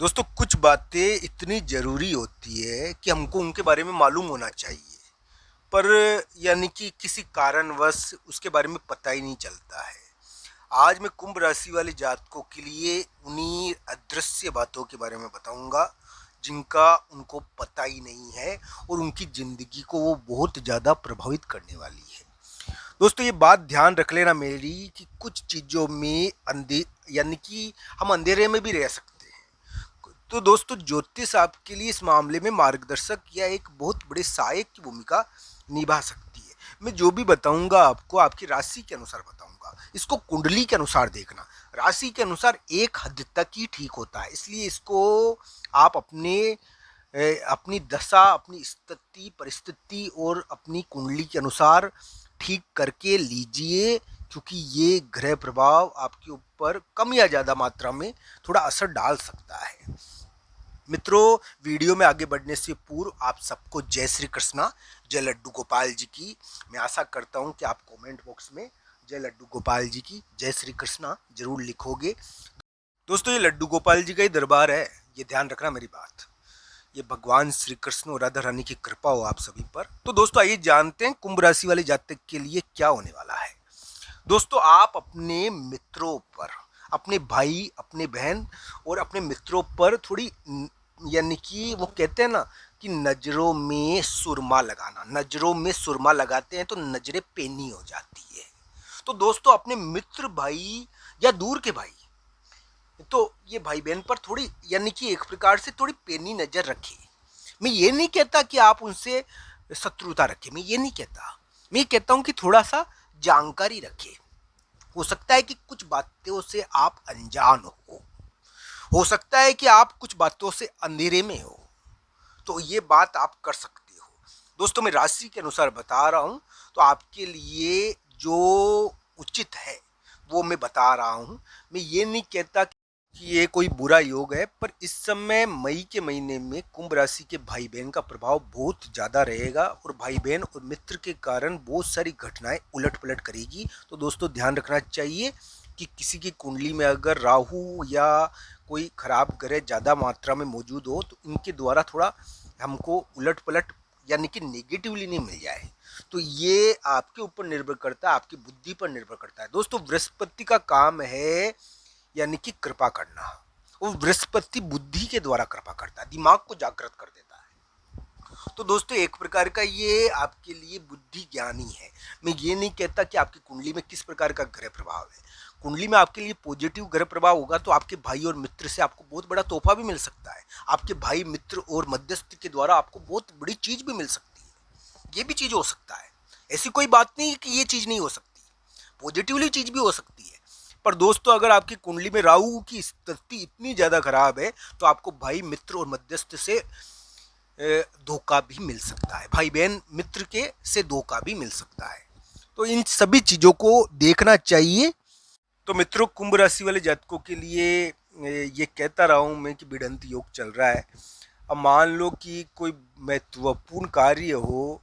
दोस्तों कुछ बातें इतनी ज़रूरी होती है कि हमको उनके बारे में मालूम होना चाहिए, पर यानी कि किसी कारणवश उसके बारे में पता ही नहीं चलता है। आज मैं कुंभ राशि वाले जातकों के लिए उन्हीं अदृश्य बातों के बारे में बताऊंगा जिनका उनको पता ही नहीं है और उनकी ज़िंदगी को वो बहुत ज़्यादा प्रभावित करने वाली है। दोस्तों ये बात ध्यान रख लेना मेरी कि कुछ चीज़ों में अंधे यानी कि हम अंधेरे में भी रह सकते हैं। तो दोस्तों ज्योतिष आपके लिए इस मामले में मार्गदर्शक या एक बहुत बड़े सहायक की भूमिका निभा सकती है। मैं जो भी बताऊंगा आपको आपकी राशि के अनुसार बताऊंगा, इसको कुंडली के अनुसार देखना। राशि के अनुसार एक हद तक ही ठीक होता है, इसलिए इसको आप अपनी दशा, अपनी स्थिति परिस्थिति और अपनी कुंडली के अनुसार ठीक करके लीजिए, क्योंकि ये ग्रह प्रभाव आपके ऊपर कम या ज़्यादा मात्रा में थोड़ा असर डाल सकता है। मित्रों, वीडियो में आगे बढ़ने से पूर्व आप सबको जय श्री कृष्णा, जय लड्डू गोपाल जी की। मैं आशा करता हूं कि आप कमेंट बॉक्स में जय लड्डू गोपाल जी की, जय श्री कृष्णा जरूर लिखोगे। दोस्तों ये लड्डू गोपाल जी का ही दरबार है, ये ध्यान रखना मेरी बात। ये भगवान श्री कृष्ण और राधा रानी की कृपा हो आप सभी पर। तो दोस्तों आइए जानते हैं कुंभ राशि वाले जातक के लिए क्या होने वाला है। दोस्तों आप अपने मित्रों पर, अपने भाई, अपने बहन और अपने मित्रों पर थोड़ी यानी कि वो कहते हैं ना कि नजरों में सुरमा लगाना, नजरों में सुरमा लगाते हैं तो नजरें पेनी हो जाती है। तो दोस्तों अपने मित्र भाई या दूर के भाई, तो ये भाई बहन पर थोड़ी यानी कि एक प्रकार से थोड़ी पेनी नजर रखें। मैं ये नहीं कहता कि आप उनसे शत्रुता रखें, मैं ये नहीं कहता। मैं ये कहता हूं कि थोड़ा सा जानकारी रखें। हो सकता है कि कुछ बातों से आप अनजान हो सकता है कि आप कुछ बातों से अंधेरे में हो, तो ये बात आप कर सकते हो। दोस्तों मैं राशि के अनुसार बता रहा हूं, तो आपके लिए जो उचित है वो मैं बता रहा हूं। मैं ये नहीं कहता कि ये कोई बुरा योग है, पर इस समय मई के महीने में कुंभ राशि के भाई बहन का प्रभाव बहुत ज़्यादा रहेगा और भाई बहन और मित्र के कारण बहुत सारी घटनाएं उलट पलट करेगी। तो दोस्तों ध्यान रखना चाहिए कि किसी की कुंडली में अगर राहु या कोई खराब ग्रह ज़्यादा मात्रा में मौजूद हो तो इनके द्वारा थोड़ा हमको उलट पलट यानी कि नेगेटिवली नहीं मिल जाए। तो ये आपके ऊपर निर्भर करता है, आपकी बुद्धि पर निर्भर करता है। दोस्तों बृहस्पति का काम है यानी कि कृपा करना, वो बृहस्पति बुद्धि के द्वारा कृपा करता है, दिमाग को जागृत कर देता है। तो दोस्तों एक प्रकार का ये आपके लिए बुद्धि ज्ञानी है। मैं ये नहीं कहता कि आपकी कुंडली में किस प्रकार का ग्रह प्रभाव है। कुंडली में आपके लिए पॉजिटिव ग्रह प्रभाव होगा तो आपके भाई और मित्र से आपको बहुत बड़ा तोहफा भी मिल सकता है। आपके भाई, मित्र और मध्यस्थ के द्वारा आपको बहुत बड़ी चीज भी मिल सकती है। ये भी चीज हो सकता है, ऐसी कोई बात नहीं कि ये चीज नहीं हो सकती, पॉजिटिवली चीज भी हो सकती है। पर दोस्तों अगर आपकी कुंडली में राहु की स्थिति इतनी ज्यादा खराब है तो आपको भाई, मित्र और मध्यस्थ से धोखा भी मिल सकता है, भाई बहन मित्र के से धोखा भी मिल सकता है। तो इन सभी चीजों को देखना चाहिए। तो मित्रों कुंभ राशि वाले जातकों के लिए ये कहता रहा हूं मैं कि भिड़ंत योग चल रहा है। अब मान लो कि कोई महत्वपूर्ण कार्य हो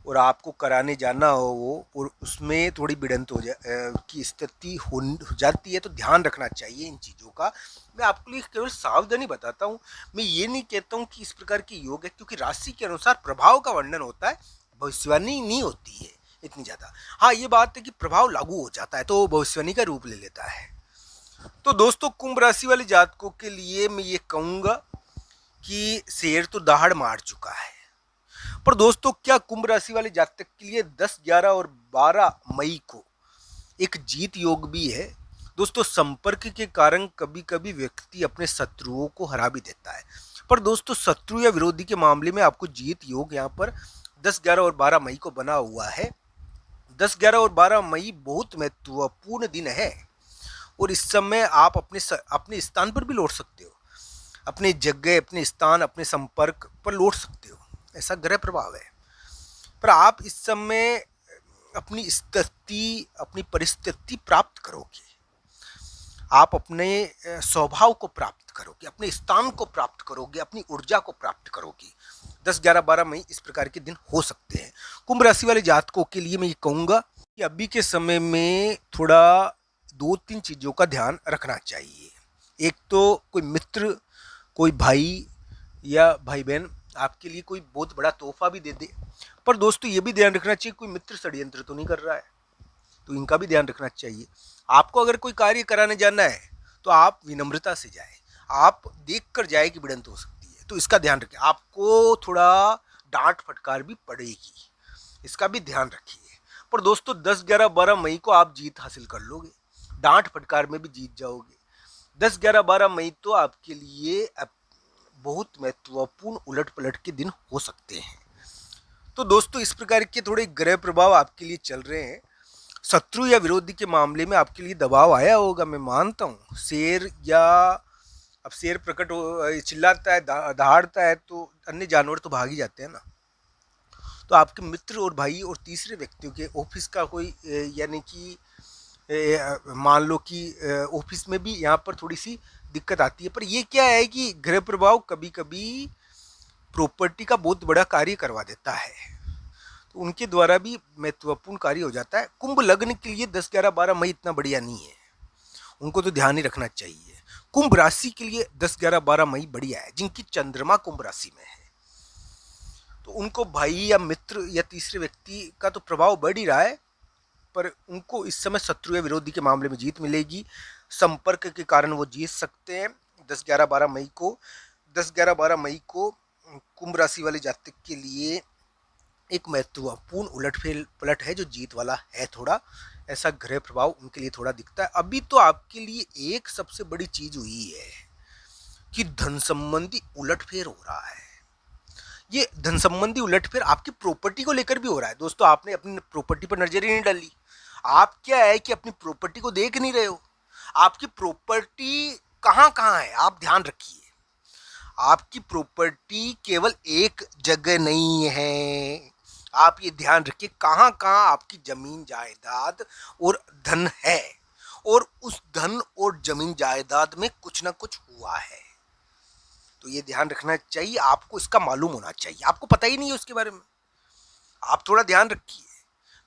और आपको कराने जाना हो वो, और उसमें थोड़ी भिड़ंत की स्थिति हो जाती है, तो ध्यान रखना चाहिए इन चीज़ों का। मैं आपके लिए केवल सावधानी बताता हूँ, मैं ये नहीं कहता हूँ कि इस प्रकार के योग है, क्योंकि राशि के अनुसार प्रभाव का वर्णन होता है, भविष्यवाणी नहीं होती है इतनी ज़्यादा। हाँ ये बात है कि प्रभाव लागू हो जाता है तो भविष्यवाणी का रूप ले लेता है। तो दोस्तों कुंभ राशि वाले जातकों के लिए मैं ये कहूँगा कि शेर तो दहाड़ मार चुका है, पर दोस्तों क्या कुंभ राशि वाले जातक के लिए 10, 11 और 12 मई को एक जीत योग भी है। दोस्तों संपर्क के कारण कभी कभी व्यक्ति अपने शत्रुओं को हरा भी देता है, पर दोस्तों शत्रु या विरोधी के मामले में आपको जीत योग यहाँ पर 10, 11 और 12 मई को बना हुआ है। 10, 11 और 12 मई बहुत महत्वपूर्ण दिन है और इस समय आप अपने स्थान पर भी लौट सकते हो, अपने जगह, अपने स्थान, अपने संपर्क पर लौट सकते हो, ऐसा ग्रह प्रभाव है। पर आप इस समय अपनी स्थिति, अपनी परिस्थिति प्राप्त करोगे, आप अपने स्वभाव को प्राप्त करोगे, अपने स्थान को प्राप्त करोगे, अपनी ऊर्जा को प्राप्त करोगे। 10, 11, 12 मई इस प्रकार के दिन हो सकते हैं। कुंभ राशि वाले जातकों के लिए मैं ये कहूँगा कि अभी के समय में थोड़ा 2-3 चीज़ों का ध्यान रखना चाहिए। एक तो कोई मित्र कोई भाई या भाई बहन आपके लिए कोई बहुत बड़ा तोहफा भी दे दे। पर दोस्तों ये भी ध्यान रखना चाहिए कोई मित्र षड्यंत्र तो नहीं कर रहा है, तो इनका भी ध्यान रखना चाहिए। आपको अगर कोई कार्य कराने जाना है तो आप विनम्रता से जाए, आप देख कर जाए कि भिड़ंत हो सकती है, तो इसका ध्यान रखें। आपको थोड़ा डांट फटकार भी पड़ेगी, इसका भी ध्यान रखिए। पर दोस्तों 10, 11, 12 मई को आप जीत हासिल कर लोगे, डांट फटकार में भी जीत जाओगे। 10, 11, 12 मई तो आपके लिए बहुत महत्वपूर्ण उलट पलट के दिन हो सकते हैं। तो दोस्तों इस प्रकार के थोड़े ग्रह प्रभाव आपके लिए चल रहे हैं। शत्रु या विरोधी के मामले में आपके लिए दबाव आया होगा, मैं मानता हूँ। शेर या अब शेर प्रकट हो चिल्लाता है, दहाड़ता है, तो अन्य जानवर तो भाग ही जाते हैं ना। तो आपके मित्र और भाई और तीसरे व्यक्तियों के ऑफिस का कोई यानी कि मान लो कि ऑफिस में भी यहाँ पर थोड़ी सी दिक्कत आती है। पर ये क्या है कि ग्रह प्रभाव कभी कभी प्रॉपर्टी का बहुत बड़ा कार्य करवा देता है, तो उनके द्वारा भी महत्वपूर्ण कार्य हो जाता है। कुंभ लग्न के लिए 10, 11, 12 मई इतना बढ़िया नहीं है, उनको तो ध्यान ही रखना चाहिए। कुंभ राशि के लिए 10, 11, 12 मई बढ़िया है, जिनकी चंद्रमा कुंभ राशि में है, तो उनको भाई या मित्र या तीसरे व्यक्ति का तो प्रभाव बढ़ ही रहा है, पर उनको इस समय शत्रु या विरोधी के मामले में जीत मिलेगी। संपर्क के कारण वो जीत सकते हैं 10, 11, 12 मई को। 10, 11, 12 मई को कुंभ राशि वाले जातक के लिए एक महत्वपूर्ण उलटफेर पलट है जो जीत वाला है। थोड़ा ऐसा ग्रह प्रभाव उनके लिए थोड़ा दिखता है। अभी तो आपके लिए एक सबसे बड़ी चीज हुई है कि धन संबंधी उलटफेर हो रहा है। ये धन संबंधी उलटफेर आपकी प्रॉपर्टी को लेकर भी हो रहा है। दोस्तों आपने अपनी प्रॉपर्टी पर नजर ही नहीं डाली। आप क्या है कि अपनी प्रॉपर्टी को देख नहीं रहे हो। आपकी प्रॉपर्टी कहाँ कहाँ है आप ध्यान रखिए। आपकी प्रॉपर्टी केवल एक जगह नहीं है, आप ये ध्यान रखिए कहाँ कहाँ आपकी जमीन जायदाद और धन है, और उस धन और जमीन जायदाद में कुछ ना कुछ हुआ है, तो ये ध्यान रखना चाहिए। आपको इसका मालूम होना चाहिए, आपको पता ही नहीं है उसके बारे में, आप थोड़ा ध्यान रखिए।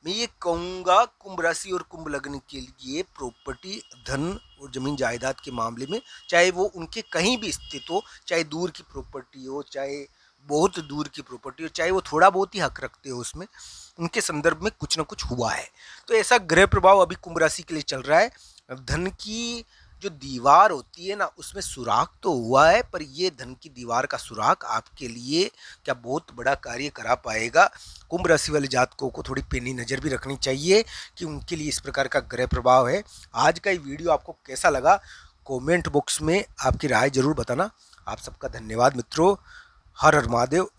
मैं ये कहूँगा कुंभ राशि और कुंभ लग्न के लिए प्रॉपर्टी, धन और जमीन जायदाद के मामले में, चाहे वो उनके कहीं भी स्थित हो, चाहे दूर की प्रॉपर्टी हो, चाहे बहुत दूर की प्रॉपर्टी हो, चाहे वो थोड़ा बहुत ही हक रखते हो उसमें, उनके संदर्भ में कुछ ना कुछ हुआ है। तो ऐसा ग्रह प्रभाव अभी कुंभ राशि के लिए चल रहा है। धन की जो दीवार होती है ना, उसमें सुराख तो हुआ है, पर ये धन की दीवार का सुराख आपके लिए क्या बहुत बड़ा कार्य करा पाएगा। कुंभ राशि वाले जातकों को थोड़ी पैनी नज़र भी रखनी चाहिए कि उनके लिए इस प्रकार का ग्रह प्रभाव है। आज का ये वीडियो आपको कैसा लगा, कमेंट बॉक्स में आपकी राय जरूर बताना। आप सबका धन्यवाद मित्रों। हर हर महादेव।